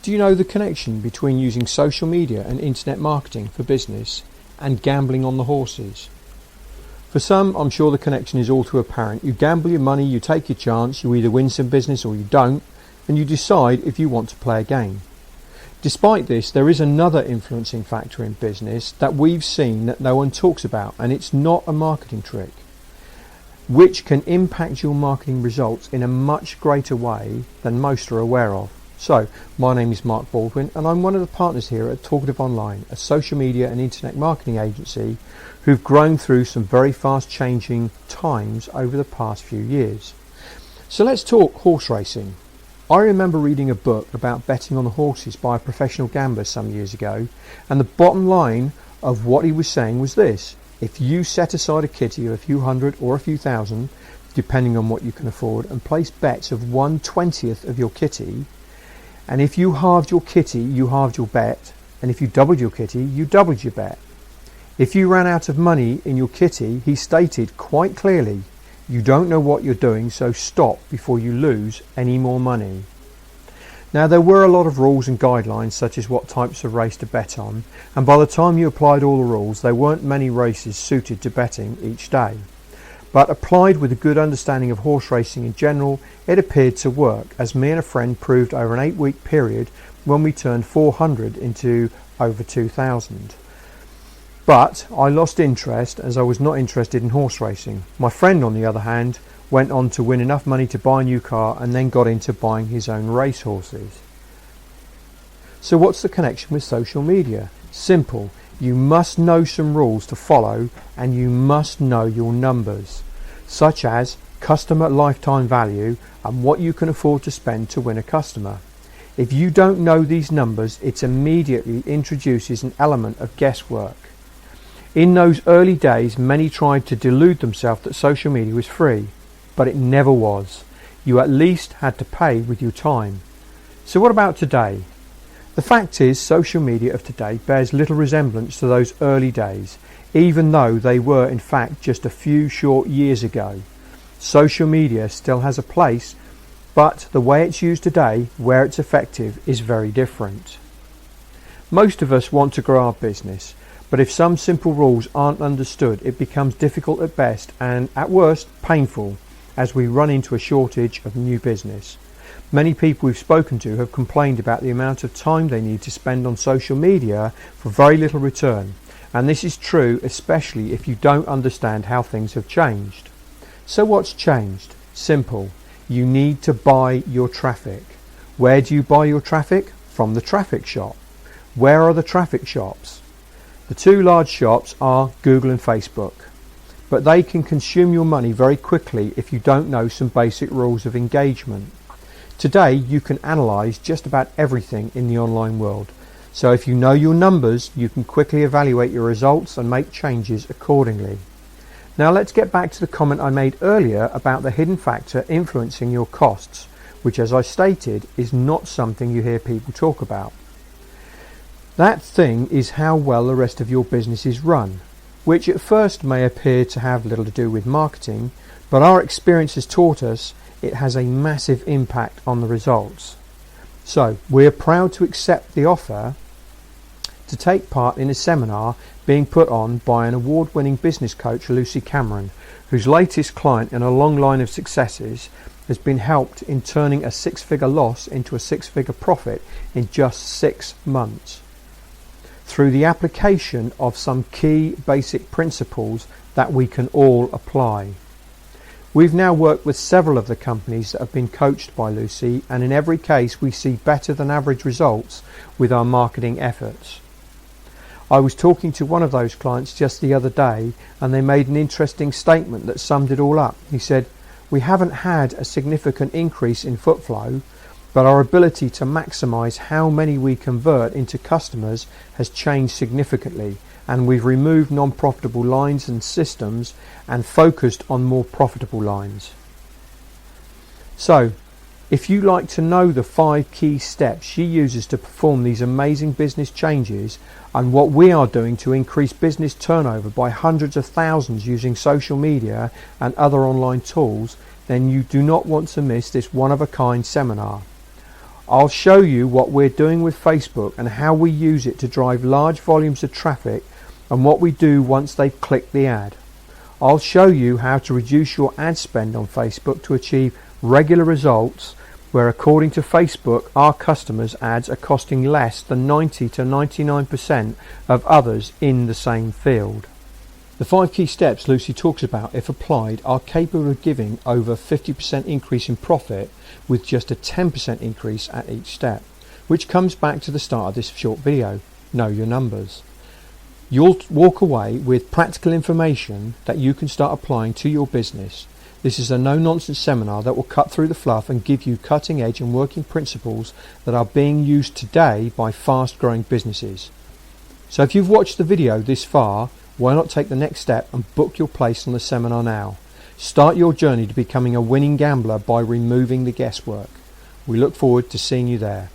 Do you know the connection between using social media and internet marketing for business and gambling on the horses? For some, I'm sure the connection is all too apparent. You gamble your money, you take your chance, you either win some business or you don't, and you decide if you want to play a game. Despite this, there is another influencing factor in business that we've seen that no one talks about, and it's not a marketing trick, which can impact your marketing results in a much greater way than most are aware of. So, my name is Mark Baldwin, and I'm one of the partners here at Talkative Online, a social media and internet marketing agency who've grown through some very fast changing times over the past few years. So let's talk horse racing. I remember reading a book about betting on the horses by a professional gambler some years ago, and the bottom line of what he was saying was this: if you set aside a kitty of a few hundred or a few thousand, depending on what you can afford, and place bets of 1/20th of your kitty, and if you halved your kitty, you halved your bet, and if you doubled your kitty, you doubled your bet. If you ran out of money in your kitty, he stated quite clearly, you don't know what you're doing, so stop before you lose any more money. Now, there were a lot of rules and guidelines, such as what types of race to bet on, and by the time you applied all the rules, there weren't many races suited to betting each day. But applied with a good understanding of horse racing in general, it appeared to work, as me and a friend proved over an 8-week period when we turned 400 into over 2,000. But I lost interest, as I was not interested in horse racing. My friend, on the other hand, went on to win enough money to buy a new car and then got into buying his own race horses. So what's the connection with social media? Simple. You must know some rules to follow, and you must know your numbers, such as customer lifetime value and what you can afford to spend to win a customer. If you don't know these numbers, it immediately introduces an element of guesswork. In those early days, many tried to delude themselves that social media was free, but it never was. You at least had to pay with your time. So what about today? The fact is, social media of today bears little resemblance to those early days, even though they were in fact just a few short years ago. Social media still has a place, but the way it's used today, where it's effective, is very different. Most of us want to grow our business, but if some simple rules aren't understood, it becomes difficult at best and, at worst, painful, as we run into a shortage of new business. Many people we've spoken to have complained about the amount of time they need to spend on social media for very little return, and this is true especially if you don't understand how things have changed. So what's changed? Simple. You need to buy your traffic. Where do you buy your traffic? From the traffic shop. Where are the traffic shops? The two large shops are Google and Facebook, but they can consume your money very quickly if you don't know some basic rules of engagement. Today you can analyse just about everything in the online world, so if you know your numbers, you can quickly evaluate your results and make changes accordingly. Now let's get back to the comment I made earlier about the hidden factor influencing your costs, which, as I stated, is not something you hear people talk about. That thing is how well the rest of your business is run, which at first may appear to have little to do with marketing, but our experience has taught us it has a massive impact on the results. So we're proud to accept the offer to take part in a seminar being put on by an award-winning business coach, Lucy Cameron, whose latest client in a long line of successes has been helped in turning a 6-figure loss into a 6-figure profit in just 6 months, through the application of some key basic principles that we can all apply. We've now worked with several of the companies that have been coached by Lucy, and in every case we see better than average results with our marketing efforts. I was talking to one of those clients just the other day, and they made an interesting statement that summed it all up. He said, "We haven't had a significant increase in foot flow, but our ability to maximise how many we convert into customers has changed significantly, and we've removed non-profitable lines and systems and focused on more profitable lines." So, if you like to know the 5 key steps she uses to perform these amazing business changes and what we are doing to increase business turnover by hundreds of thousands using social media and other online tools, then you do not want to miss this one-of-a-kind seminar. I'll show you what we're doing with Facebook and how we use it to drive large volumes of traffic and what we do once they've clicked the ad. I'll show you how to reduce your ad spend on Facebook to achieve regular results where, according to Facebook, our customers' ads are costing less than 90 to 99% of others in the same field. The 5 key steps Lucy talks about, if applied, are capable of giving over 50% increase in profit with just a 10% increase at each step, which comes back to the start of this short video. Know your numbers. You'll walk away with practical information that you can start applying to your business. This is a no-nonsense seminar that will cut through the fluff and give you cutting-edge and working principles that are being used today by fast-growing businesses. So if you've watched the video this far, why not take the next step and book your place on the seminar now? Start your journey to becoming a winning gambler by removing the guesswork. We look forward to seeing you there.